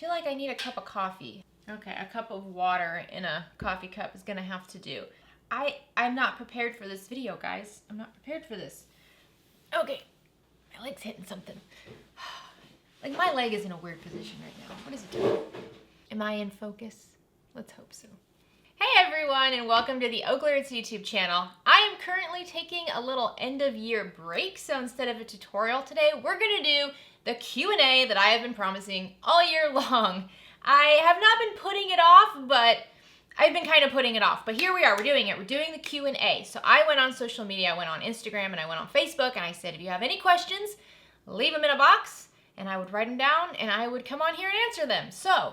feel like I need a cup of coffee. Okay, a cup of water in a coffee cup is gonna have to do. I'm not prepared for this video, guys. I'm not prepared for this. Okay, my leg's hitting something. Like my leg is in a weird position right now. What is it doing? Am I in focus? Let's hope so. Hey everyone, and welcome to the OklaRoots YouTube channel. I am currently taking a little end of year break, so instead of a tutorial today, we're gonna do the Q&A that I have been promising all year long. I have not been putting it off, but I've been kind of putting it off. But here we are, we're doing it. We're doing the Q&A. So I went on social media, I went on Instagram, and I went on Facebook, and I said, if you have any questions, leave them in a box, and I would write them down, and I would come on here and answer them. So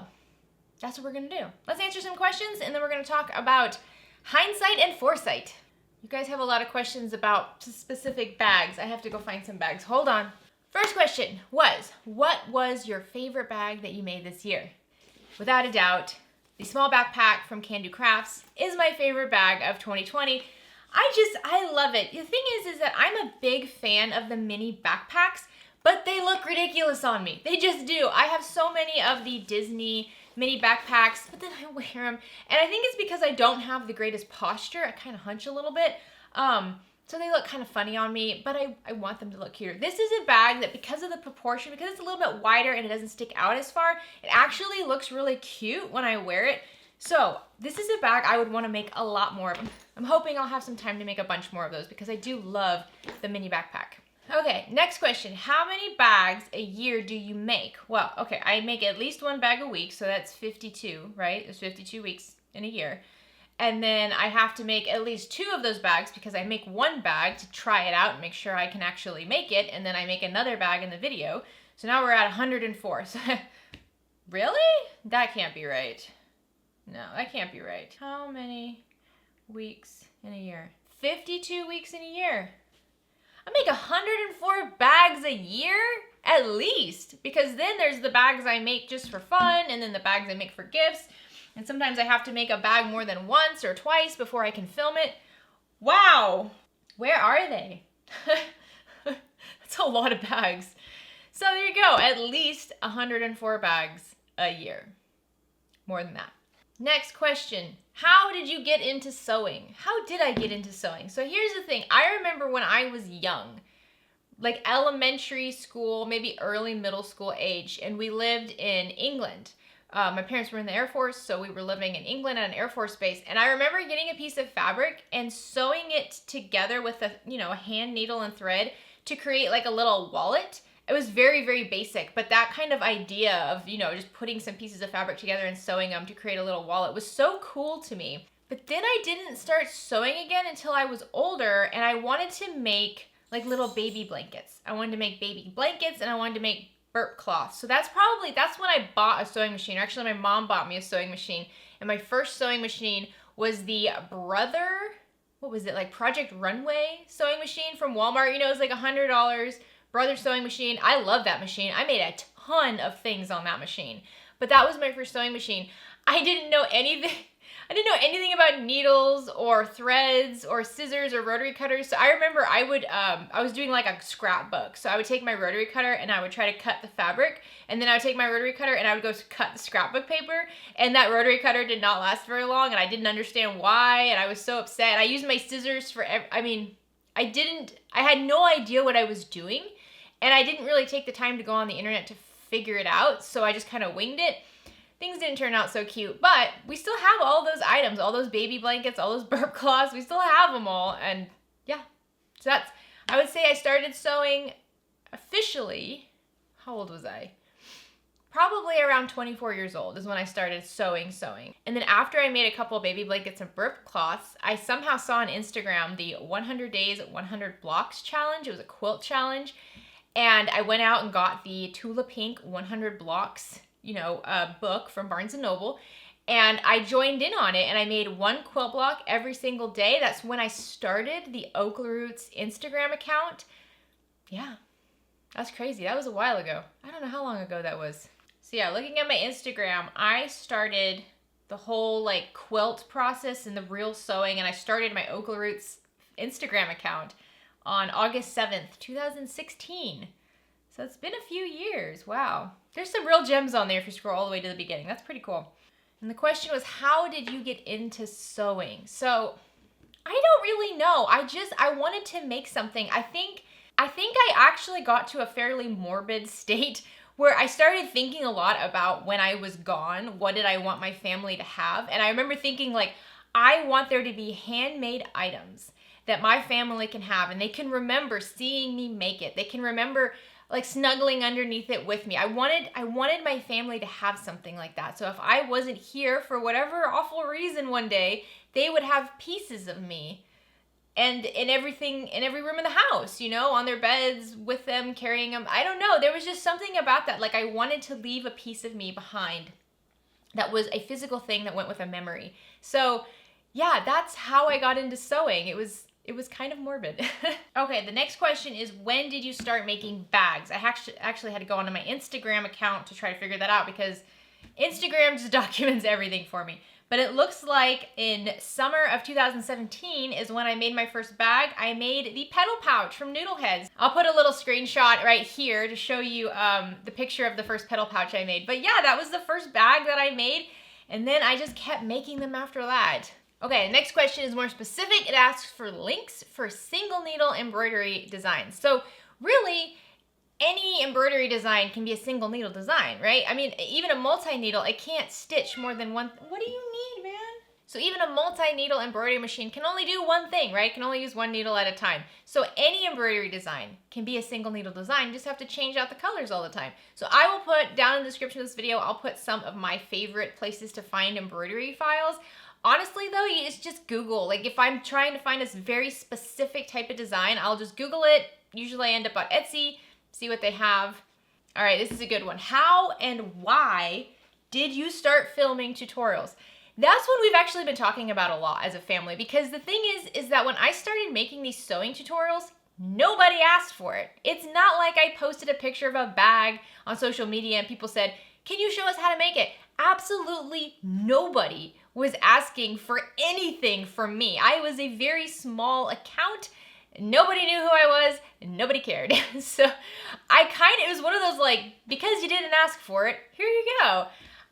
that's what we're gonna do. Let's answer some questions, and then we're gonna talk about hindsight and foresight. You guys have a lot of questions about specific bags. I have to go find some bags. Hold on. First question was, what was your favorite bag that you made this year? Without a doubt, the small backpack from Can Do Crafts is my favorite bag of 2020. I love it. The thing is that I'm a big fan of the mini backpacks, but they look ridiculous on me. They just do. I have so many of the Disney mini backpacks, but then I wear them. And I think it's because I don't have the greatest posture. I kind of hunch a little bit. So they look kind of funny on me, but I want them to look cuter. This is a bag that because of the proportion, because it's a little bit wider and it doesn't stick out as far, it actually looks really cute when I wear it. So this is a bag I would want to make a lot more of them. I'm hoping I'll have some time to make a bunch more of those because I do love the mini backpack. Okay, next question. How many bags a year do you make? Well, okay, I make at least one bag a week, so that's 52, right? There's 52 weeks in a year. And then I have to make at least 2 of those bags because I make one bag to try it out and make sure I can actually make it, and then I make another bag in the video. So now we're at 104. So really? That can't be right. No, that can't be right. How many weeks in a year? 52 weeks in a year. I make 104 bags a year, at least, because then there's the bags I make just for fun, and then the bags I make for gifts, and sometimes I have to make a bag more than once or twice before I can film it. Wow, where are they? That's a lot of bags. So there you go, at least 104 bags a year. More than that. Next question. How did you get into sewing? How did I get into sewing? So here's the thing. I remember when I was young, like elementary school, maybe early middle school age, and we lived in England. My parents were in the Air Force, so we were living in England at an Air Force base. And I remember getting a piece of fabric and sewing it together with a hand needle and thread to create like a little wallet. It was very, very basic, but that kind of idea of, just putting some pieces of fabric together and sewing them to create a little wallet was so cool to me. But then I didn't start sewing again until I was older, and I wanted to make like little baby blankets. I wanted to make baby blankets, and I wanted to make burp cloths. So that's when I bought a sewing machine. Actually, my mom bought me a sewing machine, and my first sewing machine was the Project Runway sewing machine from Walmart. It was like $100. Brother sewing machine. I love that machine. I made a ton of things on that machine. But that was my first sewing machine. I didn't know anything. I didn't know anything about needles or threads or scissors or rotary cutters. So I remember I was doing like a scrapbook. So I would take my rotary cutter and I would try to cut the fabric. And then I would take my rotary cutter and I would go cut the scrapbook paper. And that rotary cutter did not last very long. And I didn't understand why. And I was so upset. I used my scissors for, I had no idea what I was doing. And I didn't really take the time to go on the internet to figure it out, so I just kind of winged it. Things didn't turn out so cute, but we still have all those items, all those baby blankets, all those burp cloths. We still have them all, and yeah. So I would say I started sewing officially, how old was I? Probably around 24 years old is when I started sewing. And then after I made a couple of baby blankets and burp cloths, I somehow saw on Instagram the 100 Days, 100 Blocks challenge. It was a quilt challenge. And I went out and got the Tula Pink 100 Blocks, book from Barnes & Noble. And I joined in on it and I made one quilt block every single day. That's when I started the OklaRoots Instagram account. Yeah, that's crazy. That was a while ago. I don't know how long ago that was. So yeah, looking at my Instagram, I started the whole quilt process and the real sewing, and I started my OklaRoots Instagram account on August 7th, 2016. So it's been a few years. Wow. There's some real gems on there if you scroll all the way to the beginning. That's pretty cool. And the question was, how did you get into sewing? So I don't really know. I wanted to make something. I think I actually got to a fairly morbid state where I started thinking a lot about when I was gone, what did I want my family to have? And I remember thinking like, I want there to be handmade items that my family can have and they can remember seeing me make it. They can remember like snuggling underneath it with me. I wanted my family to have something like that. So if I wasn't here for whatever awful reason one day, they would have pieces of me and in everything, in every room in the house, you know, on their beds with them, carrying them. I don't know. There was just something about that. Like I wanted to leave a piece of me behind that was a physical thing that went with a memory. So yeah, that's how I got into sewing. It was kind of morbid. Okay, the next question is, when did you start making bags? I actually had to go onto my Instagram account to try to figure that out because Instagram just documents everything for me. But it looks like in summer of 2017 is when I made my first bag. I made the pedal pouch from Noodleheads. I'll put a little screenshot right here to show you the picture of the first pedal pouch I made. But yeah, that was the first bag that I made. And then I just kept making them after that. Okay, next question is more specific. It asks for links for single needle embroidery designs. So really, any embroidery design can be a single needle design, right? I mean, even a multi-needle, it can't stitch more than one. What do you need, man? So even a multi-needle embroidery machine can only do one thing, right? It can only use one needle at a time. So any embroidery design can be a single needle design. You just have to change out the colors all the time. So I will put down in the description of this video, I'll put some of my favorite places to find embroidery files. Honestly though, it's just Google. Like if I'm trying to find this very specific type of design, I'll just Google it. Usually I end up on Etsy, see what they have. All right, this is a good one. How and why did you start filming tutorials? That's what we've actually been talking about a lot as a family, because the thing is that when I started making these sewing tutorials, nobody asked for it. It's not like I posted a picture of a bag on social media and people said, can you show us how to make it? Absolutely nobody was asking for anything from me. I was a very small account. Nobody knew who I was, and nobody cared. So it was one of those like, because you didn't ask for it, here you go.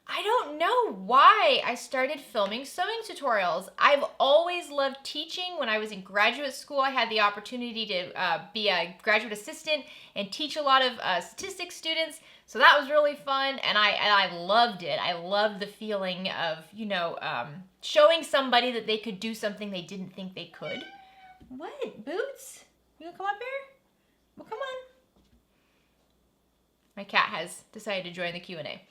I don't know why I started filming sewing tutorials. I've always loved teaching. When I was in graduate school, I had the opportunity to be a graduate assistant and teach a lot of statistics students. So that was really fun, and I loved it. I loved the feeling of, you know, showing somebody that they could do something they didn't think they could. What, Boots? You gonna come up here? Well, come on. My cat has decided to join the Q&A.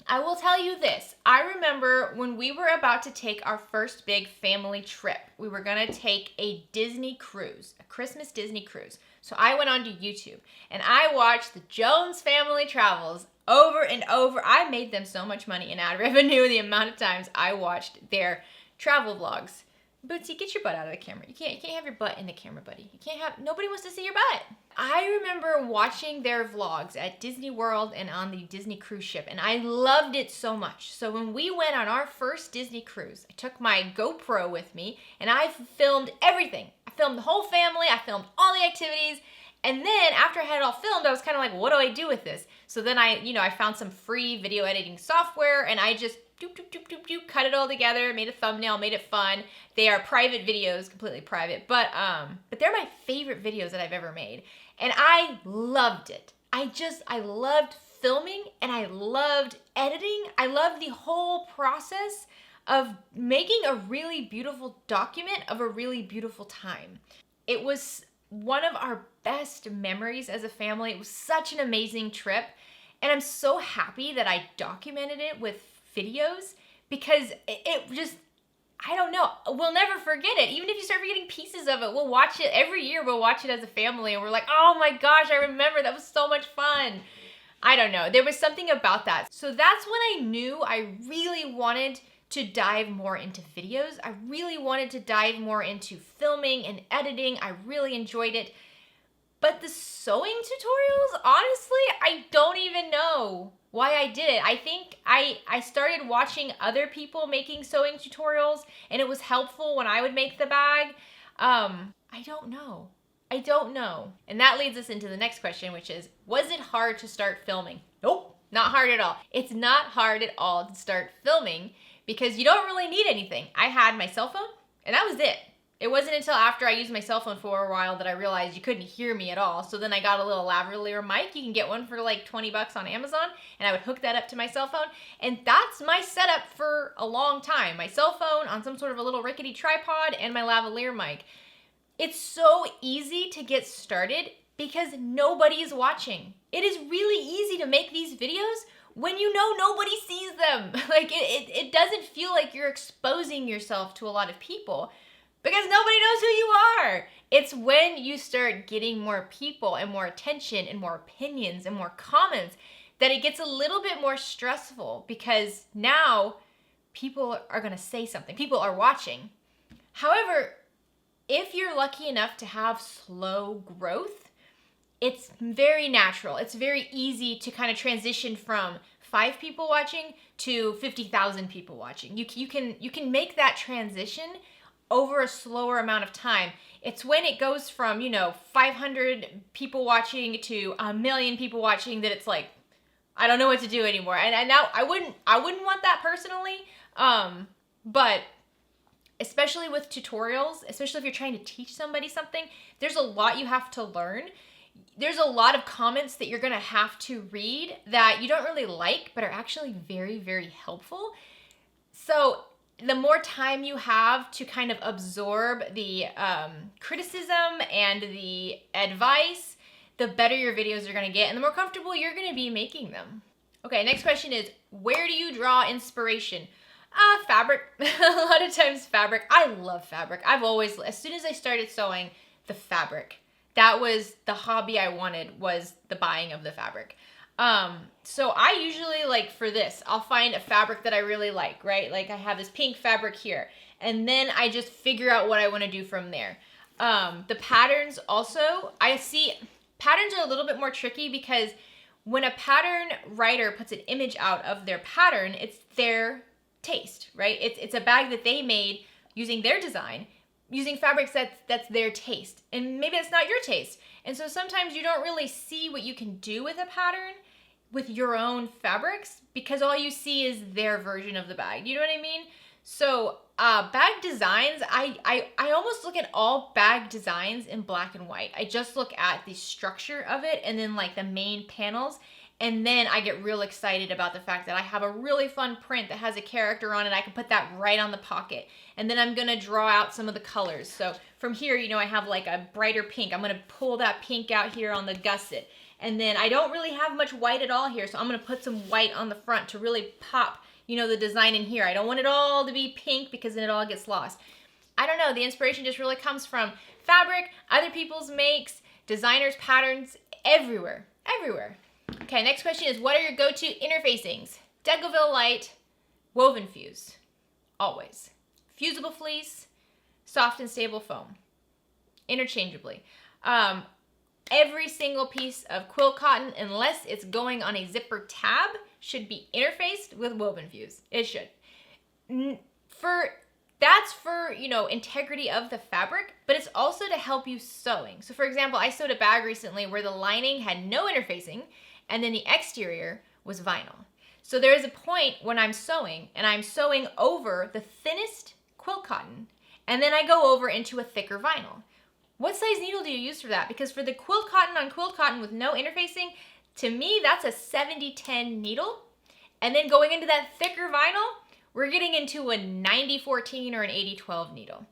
I will tell you this. I remember when we were about to take our first big family trip. We were gonna take a Disney cruise, a Christmas Disney cruise. So I went onto YouTube and I watched the Jones Family Travels over and over. I made them so much money in ad revenue the amount of times I watched their travel vlogs. Bootsy, get your butt out of the camera. You can't have your butt in the camera, buddy. Nobody wants to see your butt. I remember watching their vlogs at Disney World and on the Disney cruise ship, and I loved it so much. So when we went on our first Disney cruise, I took my GoPro with me, and I filmed everything. I filmed the whole family. I filmed all the activities. And then after I had it all filmed, I was kind of like, what do I do with this? So then I found some free video editing software, and I just cut it all together, made a thumbnail, made it fun. They are private videos, completely private, but they're my favorite videos that I've ever made. And I loved it. I loved filming and I loved editing. I loved the whole process of making a really beautiful document of a really beautiful time. It was one of our best memories as a family. It was such an amazing trip. And I'm so happy that I documented it with videos, because it just, I don't know, we'll never forget it. Even if you start forgetting pieces of it, we'll watch it every year. We'll watch it as a family and we're like, oh my gosh, I remember, that was so much fun. I don't know, there was something about that. So that's when I knew I really wanted to dive more into videos. I really wanted to dive more into filming and editing. I really enjoyed it. But the sewing tutorials, honestly, I don't even know why I did it. I think I started watching other people making sewing tutorials, and it was helpful when I would make the bag. I don't know. I don't know. And that leads us into the next question, which is, was it hard to start filming? Nope, not hard at all. It's not hard at all to start filming because you don't really need anything. I had my cell phone and that was it. It wasn't until after I used my cell phone for a while that I realized you couldn't hear me at all. So then I got a little lavalier mic. You can get one for like 20 bucks on Amazon, and I would hook that up to my cell phone. And that's my setup for a long time. My cell phone on some sort of a little rickety tripod and my lavalier mic. It's so easy to get started because nobody is watching. It is really easy to make these videos when you know nobody sees them. Like it doesn't feel like you're exposing yourself to a lot of people, because nobody knows who you are. It's when you start getting more people and more attention and more opinions and more comments that it gets a little bit more stressful, because now people are going to say something. People are watching. However, if you're lucky enough to have slow growth, it's very natural. It's very easy to kind of transition from 5 people watching to 50,000 people watching. You can make that transition over a slower amount of time. It's when it goes from, 500 people watching to 1 million people watching that it's like, I don't know what to do anymore. And now I wouldn't want that personally. But especially with tutorials, especially if you're trying to teach somebody something, there's a lot you have to learn. There's a lot of comments that you're gonna have to read that you don't really like, but are actually very, very helpful. So the more time you have to kind of absorb the criticism and the advice, the better your videos are gonna get and the more comfortable you're gonna be making them. Okay, next question is, where do you draw inspiration? Fabric. A lot of times fabric. I love fabric. I've always, as soon as I started sewing, the fabric. That was the hobby I wanted, was the buying of the fabric. So I usually, like for this, I'll find a fabric that I really like, right? Like I have this pink fabric here, and then I just figure out what I want to do from there. The patterns also, I see patterns are a little bit more tricky because when a pattern writer puts an image out of their pattern, it's their taste, right? It's a bag that they made using their design, using fabrics that's their taste, and maybe it's not your taste. And so sometimes you don't really see what you can do with a pattern with your own fabrics because all you see is their version of the bag. You know what I mean? So bag designs, I almost look at all bag designs in black and white. I just look at the structure of it and then like the main panels. And then I get real excited about the fact that I have a really fun print that has a character on it. I can put that right on the pocket. And then I'm gonna draw out some of the colors. So from here, I have like a brighter pink. I'm gonna pull that pink out here on the gusset. And then I don't really have much white at all here, so I'm gonna put some white on the front to really pop, the design in here. I don't want it all to be pink because then it all gets lost. I don't know, the inspiration just really comes from fabric, other people's makes, designers' patterns, everywhere. Okay, next question is, what are your go-to interfacings? Decouville light, woven fuse, always. Fusible fleece, soft and stable foam, interchangeably. Every single piece of quilt cotton, unless it's going on a zipper tab, should be interfaced with woven fuse. It should. That's for, integrity of the fabric, but it's also to help you sewing. So for example, I sewed a bag recently where the lining had no interfacing, and then the exterior was vinyl. So there is a point when I'm sewing, and I'm sewing over the thinnest quilt cotton, and then I go over into a thicker vinyl. What size needle do you use for that? Because for the quilt cotton on quilt cotton with no interfacing, to me, that's a 70-10 needle. And then going into that thicker vinyl, we're getting into a 90-14 or an 80-12 needle.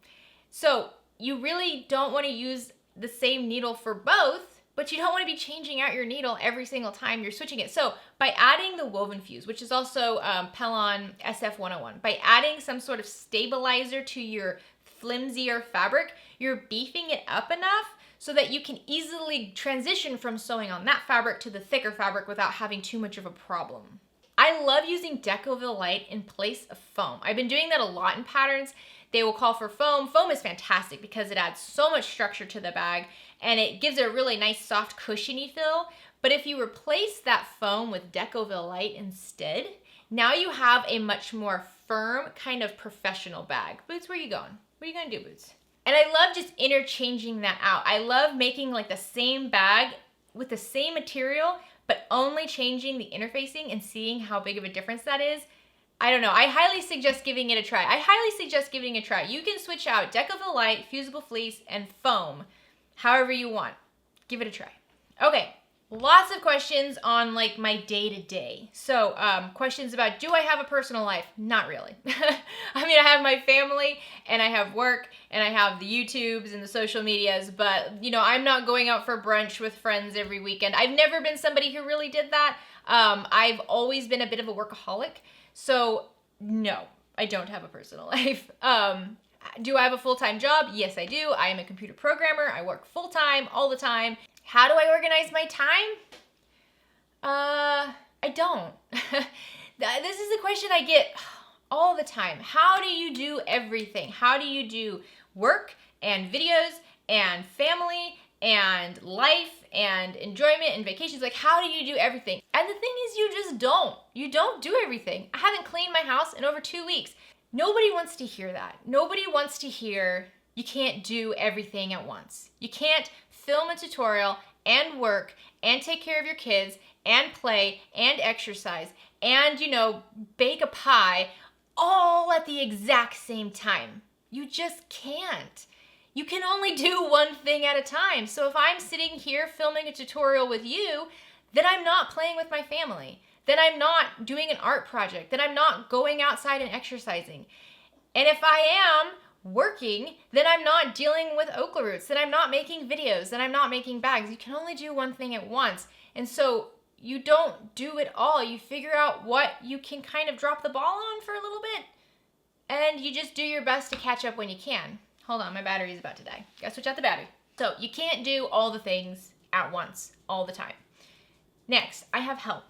So you really don't want to use the same needle for both, but you don't want to be changing out your needle every single time you're switching it. So by adding the woven fuse, which is also Pellon SF101, by adding some sort of stabilizer to your flimsier fabric, you're beefing it up enough so that you can easily transition from sewing on that fabric to the thicker fabric without having too much of a problem. I love using Decouville light in place of foam. I've been doing that a lot in patterns. They will call for foam. Foam is fantastic because it adds so much structure to the bag and it gives it a really nice soft cushiony feel. But if you replace that foam with Decouville light instead, now you have a much more firm kind of professional bag. Boots, where are you going? What are you gonna do, Boots? And I love just interchanging that out. I love making like the same bag with the same material, but only changing the interfacing and seeing how big of a difference that is. I don't know. I highly suggest giving it a try. You can switch out Decovil Light, Fusible Fleece, and foam however you want. Give it a try. Okay. Lots of questions on like my day-to-day. So questions about, do I have a personal life? Not really. I mean, I have my family and I have work and I have the YouTubes and the social medias, but you know, I'm not going out for brunch with friends every weekend. I've never been somebody who really did that. I've always been a bit of a workaholic. So no, I don't have a personal life. Do I have a full-time job? Yes, I do. I am a computer programmer. I work full-time all the time. How do I organize my time? I don't. This is a question I get all the time. How do you do everything? How do you do work and videos and family and life and enjoyment and vacations? Like, how do you do everything? And the thing is, you just don't. You don't do everything. I haven't cleaned my house in over 2 weeks. Nobody wants to hear that. Nobody wants to hear you can't do everything at once. You can't film a tutorial and work and take care of your kids and play and exercise and, you know, bake a pie all at the exact same time. You just can't. You can only do one thing at a time. So if I'm sitting here filming a tutorial with you, then I'm not playing with my family. Then I'm not doing an art project. Then I'm not going outside and exercising. And if I am working, then I'm not dealing with OklaRoots, then I'm not making videos, then I'm not making bags. You can only do one thing at once. And so you don't do it all. You figure out what you can kind of drop the ball on for a little bit, and you just do your best to catch up when you can. Hold on, my battery is about to die. Gotta switch out the battery. So you can't do all the things at once, all the time. Next, I have help.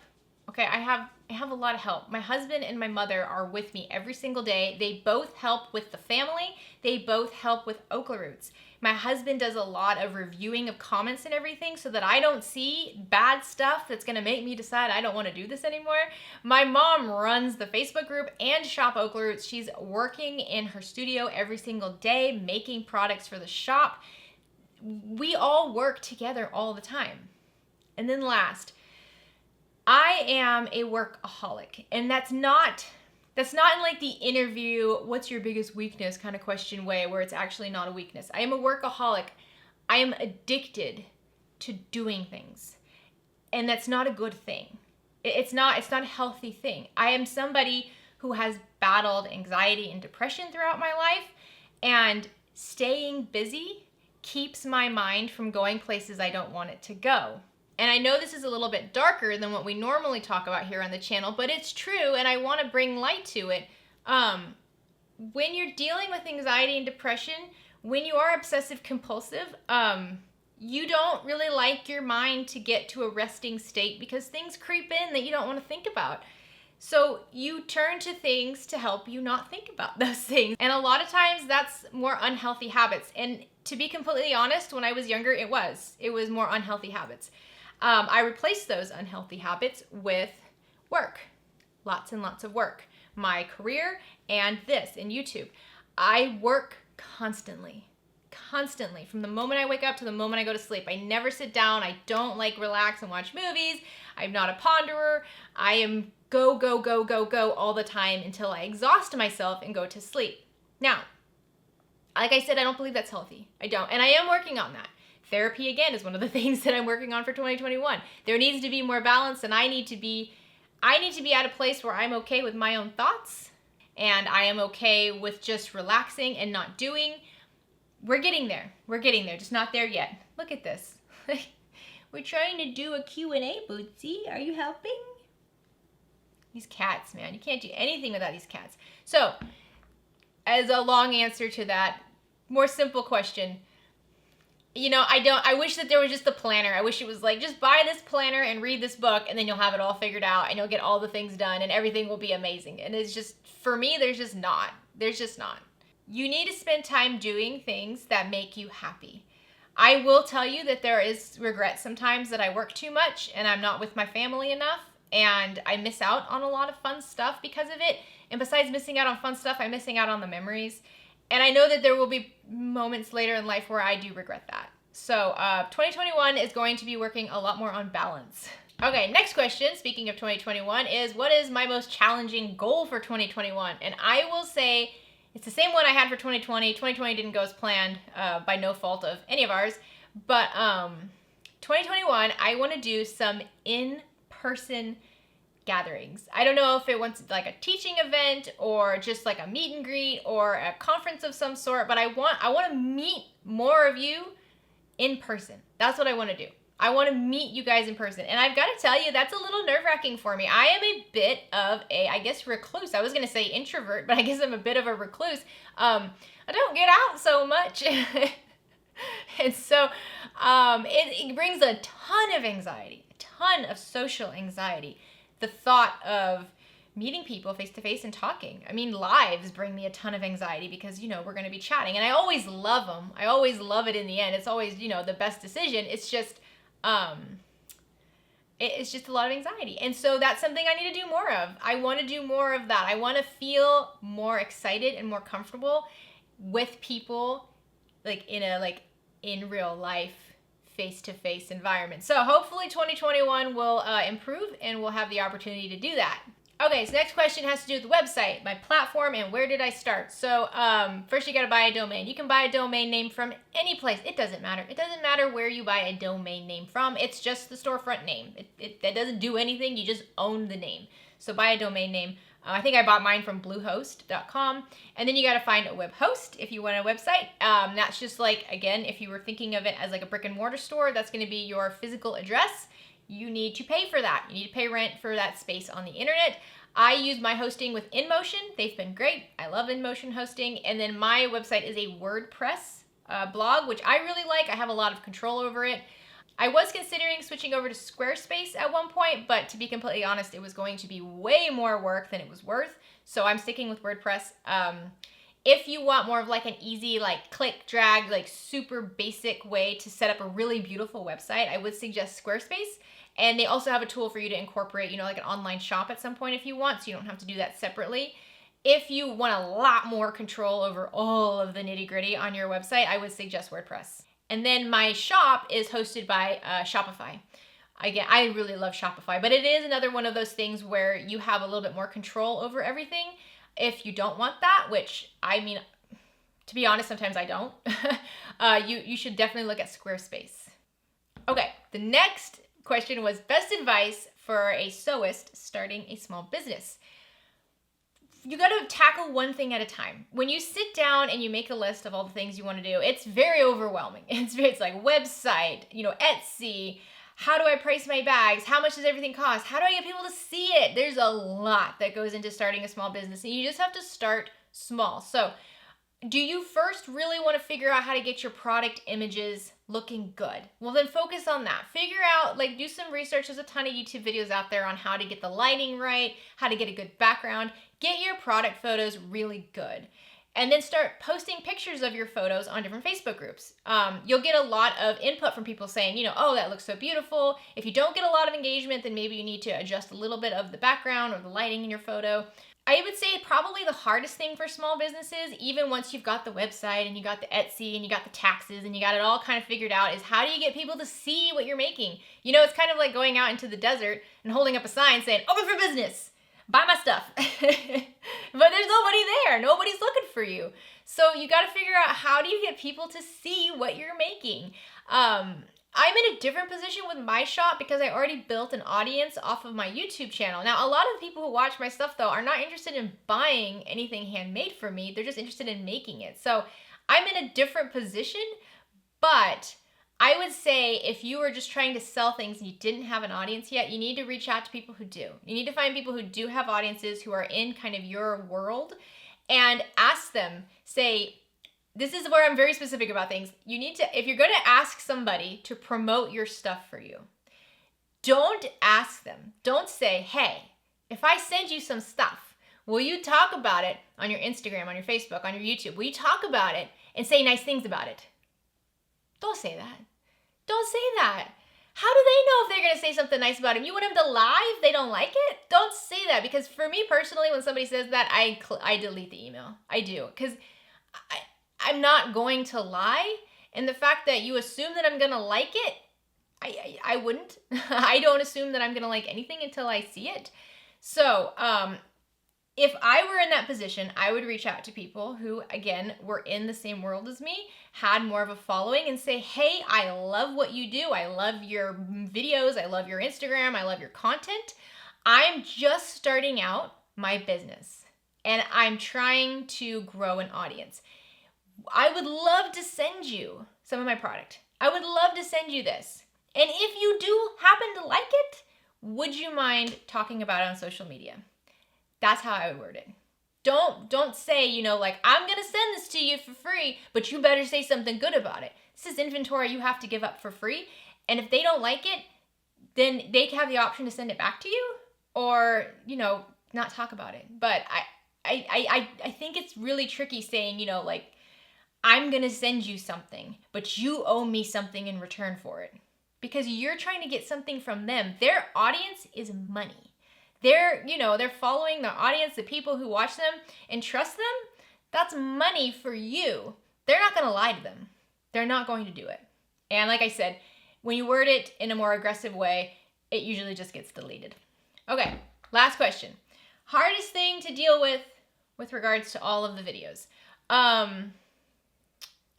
Okay, I have a lot of help. My husband and my mother are with me every single day. They both help with the family. They both help with OklaRoots. My husband does a lot of reviewing of comments and everything so that I don't see bad stuff that's gonna make me decide I don't wanna do this anymore. My mom runs the Facebook group and Shop OklaRoots. She's working in her studio every single day, making products for the shop. We all work together all the time. And then last, I am a workaholic, and that's not in like the interview, what's your biggest weakness kind of question way, where it's actually not a weakness. I am a workaholic. I am addicted to doing things, and that's not a good thing. It's not a healthy thing. I am somebody who has battled anxiety and depression throughout my life, and staying busy keeps my mind from going places I don't want it to go. And I know this is a little bit darker than what we normally talk about here on the channel, but it's true, and I want to bring light to it. When you're dealing with anxiety and depression, when you are obsessive compulsive, you don't really like your mind to get to a resting state because things creep in that you don't want to think about. So you turn to things to help you not think about those things. And a lot of times that's more unhealthy habits. And to be completely honest, when I was younger, it was more unhealthy habits. I replaced those unhealthy habits with work, lots and lots of work, my career and this and YouTube. I work constantly from the moment I wake up to the moment I go to sleep. I never sit down. I don't like relax and watch movies. I'm not a ponderer. I am go all the time until I exhaust myself and go to sleep. Now, like I said, I don't believe that's healthy. I don't, and I am working on that. Therapy, again, is one of the things that I'm working on for 2021. There needs to be more balance, and I need to be at a place where I'm okay with my own thoughts, and I am okay with just relaxing and not doing. We're getting there, just not there yet. Look at this. We're trying to do a Q&A, Bootsy. Are you helping? These cats, man, you can't do anything without these cats. So, as a long answer to that more simple question, you know, I wish that there was just a planner. I wish it was like, just buy this planner and read this book, and then you'll have it all figured out, and you'll get all the things done, and everything will be amazing. And it's just, for me, there's just not. You need to spend time doing things that make you happy. I will tell you that there is regret sometimes that I work too much, and I'm not with my family enough, and I miss out on a lot of fun stuff because of it. And besides missing out on fun stuff, I'm missing out on the memories. And I know that there will be moments later in life where I do regret that. So 2021 is going to be working a lot more on balance. Okay, next question, speaking of 2021, is what is my most challenging goal for 2021? And I will say it's the same one I had for 2020. 2020 didn't go as planned by no fault of any of ours. But 2021, I want to do some in-person gatherings. I don't know if it wants like a teaching event or just like a meet and greet or a conference of some sort, but I want to meet more of you in person. That's what I want to do. I want to meet you guys in person. And I've got to tell you, that's a little nerve-wracking for me. I am a bit of a, I guess, recluse. I was going to say introvert, but I guess I'm a bit of a recluse. I don't get out so much. And so it brings a ton of anxiety, a ton of social anxiety. The thought of meeting people face to face and talking. I mean, lives bring me a ton of anxiety because, you know, we're going to be chatting. And I always love them. I always love it in the end. It's always, you know, the best decision. It's just, it's just a lot of anxiety. And so that's something I need to do more of. I want to do more of that. I want to feel more excited and more comfortable with people like in real life, face-to-face environment. So hopefully 2021 will improve and we'll have the opportunity to do that. Okay, so next question has to do with the website, my platform, and where did I start? So first you got to buy a domain. You can buy a domain name from any place. It doesn't matter. It doesn't matter where you buy a domain name from. It's just the storefront name. That doesn't do anything. You just own the name. So buy a domain name. I think I bought mine from bluehost.com. And then you got to find a web host if you want a website. That's just like, again, if you were thinking of it as like a brick and mortar store, that's going to be your physical address. You need to pay for that. You need to pay rent for that space on the internet. I use my hosting with InMotion. They've been great. I love InMotion hosting. And then my website is a WordPress blog, which I really like. I have a lot of control over it. I was considering switching over to Squarespace at one point, but to be completely honest, it was going to be way more work than it was worth. So I'm sticking with WordPress. If you want more of like an easy, like click, drag, like super basic way to set up a really beautiful website, I would suggest Squarespace. And they also have a tool for you to incorporate, you know, like an online shop at some point if you want, so you don't have to do that separately. If you want a lot more control over all of the nitty-gritty on your website, I would suggest WordPress. And then my shop is hosted by Shopify. Again, I really love Shopify, but it is another one of those things where you have a little bit more control over everything. If you don't want that, which I mean, to be honest, sometimes I don't, you should definitely look at Squarespace. Okay, the next question was best advice for a sewist starting a small business. You got to tackle one thing at a time. When you sit down and you make a list of all the things you want to do, it's very overwhelming. It's like website, you know, Etsy, how do I price my bags? How much does everything cost? How do I get people to see it? There's a lot that goes into starting a small business, and you just have to start small. So do you first really want to figure out how to get your product images looking good? Well, then focus on that. Figure out, like, do some research. There's a ton of YouTube videos out there on how to get the lighting right, how to get a good background. Get your product photos really good. And then start posting pictures of your photos on different Facebook groups. You'll get a lot of input from people saying, you know, oh, that looks so beautiful. If you don't get a lot of engagement, then maybe you need to adjust a little bit of the background or the lighting in your photo. I would say probably the hardest thing for small businesses, even once you've got the website and you got the Etsy and you got the taxes and you got it all kind of figured out, is how do you get people to see what you're making? You know, it's kind of like going out into the desert and holding up a sign saying, open for business, buy my stuff. But there's nobody there. Nobody's looking for you. So you got to figure out, how do you get people to see what you're making? I'm in a different position with my shop because I already built an audience off of my YouTube channel. Now, a lot of people who watch my stuff, though, are not interested in buying anything handmade from me. They're just interested in making it. So I'm in a different position, but I would say if you were just trying to sell things and you didn't have an audience yet, you need to reach out to people who do. You need to find people who do have audiences, who are in kind of your world, and ask them, say, this is where I'm very specific about things. You need to, if you're going to ask somebody to promote your stuff for you, don't ask them. Don't say, hey, if I send you some stuff, will you talk about it on your Instagram, on your Facebook, on your YouTube? Will you talk about it and say nice things about it? Don't say that. Don't say that. How do they know if they're going to say something nice about him? You want them to lie if they don't like it? Don't say that, because for me personally, when somebody says that, I delete the email. I do, because I'm not going to lie. And the fact that you assume that I'm going to like it, I wouldn't. I don't assume that I'm going to like anything until I see it. So, if I were in that position, I would reach out to people who, again, were in the same world as me, had more of a following, and say, hey, I love what you do. I love your videos. I love your Instagram. I love your content. I'm just starting out my business, and I'm trying to grow an audience. I would love to send you some of my product. I would love to send you this. And if you do happen to like it, would you mind talking about it on social media? That's how I would word it. Don't say, you know, like, I'm going to send this to you for free, but you better say something good about it. This is inventory you have to give up for free. And if they don't like it, then they have the option to send it back to you or, you know, not talk about it. But I think it's really tricky saying, you know, like, I'm going to send you something, but you owe me something in return for it. Because you're trying to get something from them. Their audience is money. They're following their audience, the people who watch them and trust them. That's money for you. They're not going to lie to them. They're not going to do it. And like I said, when you word it in a more aggressive way, it usually just gets deleted. Okay, last question. Hardest thing to deal with regards to all of the videos.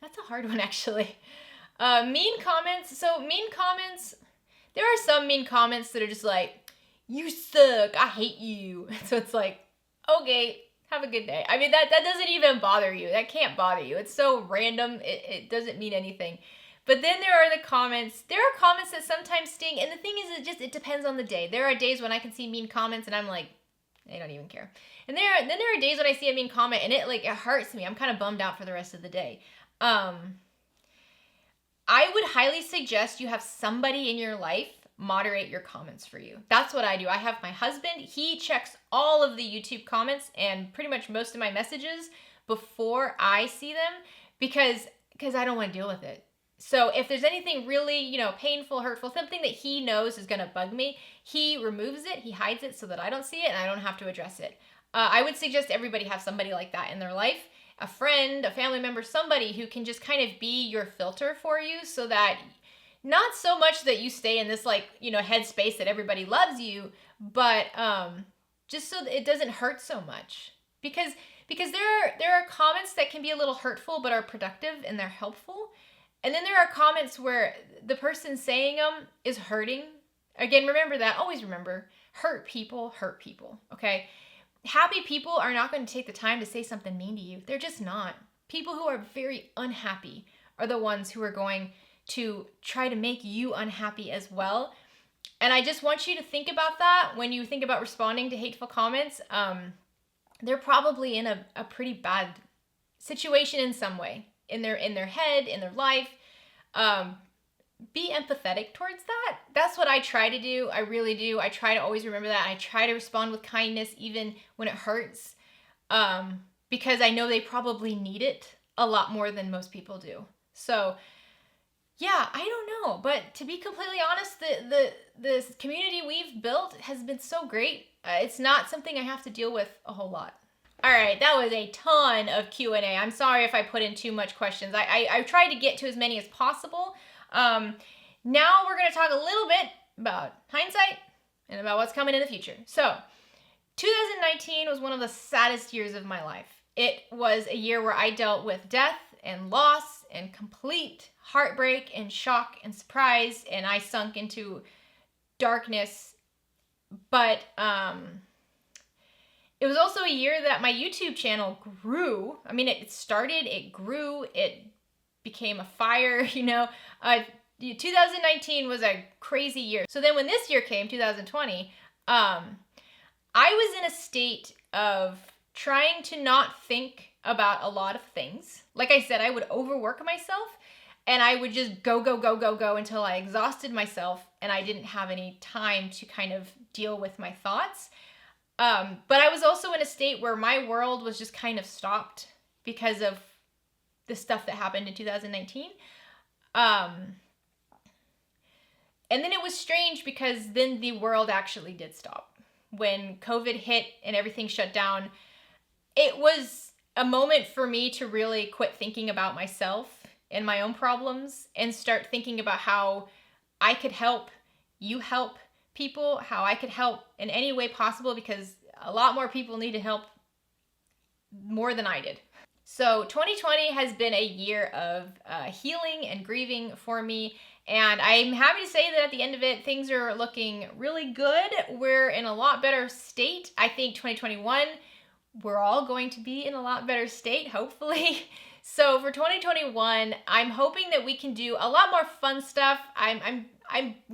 That's a hard one, actually. Mean comments. So mean comments, there are some mean comments that are just like, you suck, I hate you. So it's like, okay, have a good day. I mean, that doesn't even bother you. That can't bother you. It's so random, it doesn't mean anything. But then there are the comments. There are comments that sometimes sting, and the thing is, it depends on the day. There are days when I can see mean comments and I'm like, I don't even care. And then there are days when I see a mean comment and it hurts me. I'm kind of bummed out for the rest of the day. I would highly suggest you have somebody in your life moderate your comments for you. That's what I do. I have my husband. He checks all of the YouTube comments and pretty much most of my messages before I see them because I don't want to deal with it. So if there's anything really, you know, painful, hurtful, something that he knows is going to bug me, he removes it, he hides it so that I don't see it and I don't have to address it. I would suggest everybody have somebody like that in their life. A friend, a family member, somebody who can just kind of be your filter for you so that not so much that you stay in this headspace that everybody loves you, but just so that it doesn't hurt so much. Because there are comments that can be a little hurtful but are productive and they're helpful. And then there are comments where the person saying them is hurting. Again, remember that. Always remember, hurt people, okay? Happy people are not going to take the time to say something mean to you. They're just not. People who are very unhappy are the ones who are going to try to make you unhappy as well. And I just want you to think about that when you think about responding to hateful comments. They're probably in a pretty bad situation in some way, in their head, in their life. Be empathetic towards that. That's what I try to do. I really do. I try to always remember that. I try to respond with kindness even when it hurts, because I know they probably need it a lot more than most people do. So yeah, I don't know. But to be completely honest, the community we've built has been so great. It's not something I have to deal with a whole lot. All right, that was a ton of Q&A. I'm sorry if I put in too much questions. I tried to get to as many as possible. Now we're going to talk a little bit about hindsight and about what's coming in the future. So 2019 was one of the saddest years of my life. It was a year where I dealt with death and loss and complete heartbreak and shock and surprise, and I sunk into darkness. But it was also a year that my YouTube channel grew. I mean, it started, it grew, it became a fire, 2019 was a crazy year. So then when this year came, 2020, I was in a state of trying to not think about a lot of things. Like I said, I would overwork myself and I would just go until I exhausted myself and I didn't have any time to kind of deal with my thoughts. But I was also in a state where my world was just kind of stopped because of the stuff that happened in 2019. And then it was strange because then the world actually did stop. When COVID hit and everything shut down, it was a moment for me to really quit thinking about myself and my own problems and start thinking about how I could help you help people, how I could help in any way possible, because a lot more people needed help more than I did. So 2020 has been a year of healing and grieving for me. And I'm happy to say that at the end of it, things are looking really good. We're in a lot better state. I think 2021, we're all going to be in a lot better state, hopefully. So for 2021, I'm hoping that we can do a lot more fun stuff. I'm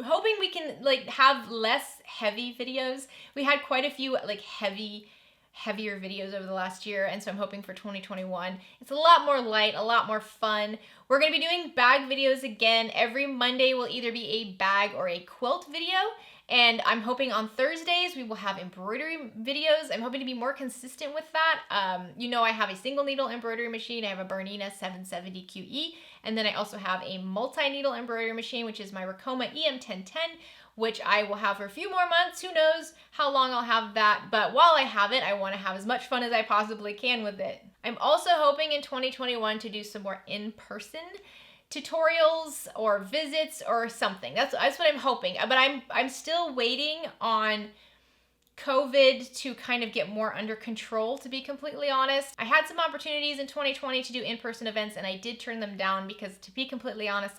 hoping we can like have less heavy videos. We had quite a few like heavier videos over the last year, and so I'm hoping for 2021 it's a lot more light, a lot more fun. We're going to be doing bag videos again. Every Monday will either be a bag or a quilt video, and I'm hoping on Thursdays we will have embroidery videos. I'm hoping to be more consistent with that. You know, I have a single needle embroidery machine. I have a Bernina 770 QE, and then I also have a multi-needle embroidery machine, which is my Ricoma EM1010, which I will have for a few more months. Who knows how long I'll have that, but while I have it, I want to have as much fun as I possibly can with it. I'm also hoping in 2021 to do some more in-person tutorials or visits or something. That's what I'm hoping, but I'm still waiting on COVID to kind of get more under control, to be completely honest. I had some opportunities in 2020 to do in-person events, and I did turn them down because, to be completely honest,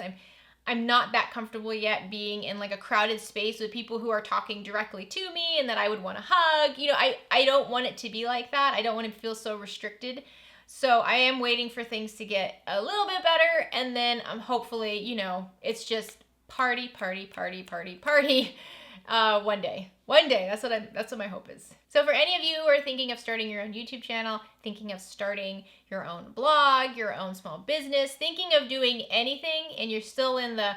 I'm not that comfortable yet being in like a crowded space with people who are talking directly to me and that I would want to hug. You know, I don't want it to be like that. I don't want to feel so restricted. So I am waiting for things to get a little bit better, and then hopefully, you know, it's just party one day. That's what my hope is. So for any of you who are thinking of starting your own YouTube channel, thinking of starting your own blog, your own small business, thinking of doing anything, and you're still in the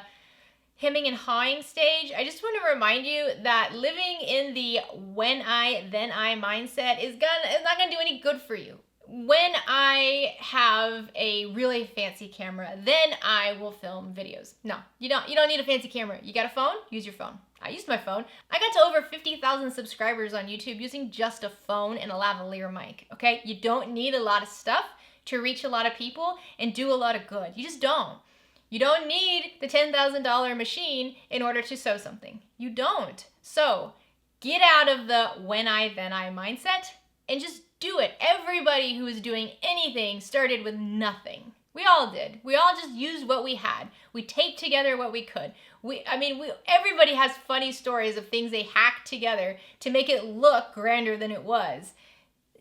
hemming and hawing stage, I just want to remind you that living in the when I, then I mindset is not gonna do any good for you. When I have a really fancy camera, then I will film videos. No, you don't need a fancy camera. You got a phone? Use your phone. I used my phone. I got to over 50,000 subscribers on YouTube using just a phone and a lavalier mic, okay? You don't need a lot of stuff to reach a lot of people and do a lot of good. You just don't. You don't need the $10,000 machine in order to sew something. You don't. So get out of the when I, then I mindset and just do it. Everybody who is doing anything started with nothing. We all did. We all just used what we had. We taped together what we could. Everybody has funny stories of things they hacked together to make it look grander than it was.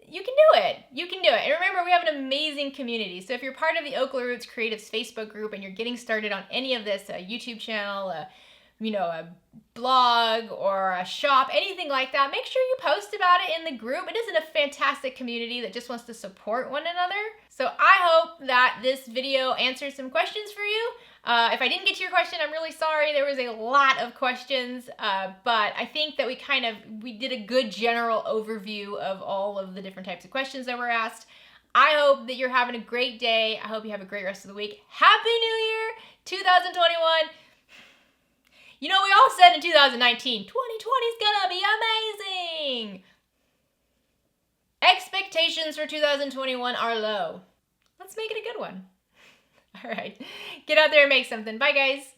You can do it. You can do it. And remember, we have an amazing community. So if you're part of the OklaRoots Creatives Facebook group and you're getting started on any of this, a YouTube channel, a blog or a shop, anything like that, make sure you post about it in the group. It isn't a fantastic community that just wants to support one another. So I hope that this video answers some questions for you. If I didn't get to your question, I'm really sorry. There was a lot of questions, but I think that we did a good general overview of all of the different types of questions that were asked. I hope that you're having a great day. I hope you have a great rest of the week. Happy New Year, 2021. You know, we all said in 2019, 2020 is gonna be amazing. Expectations for 2021 are low. Let's make it a good one. All right, get out there and make something. Bye, guys.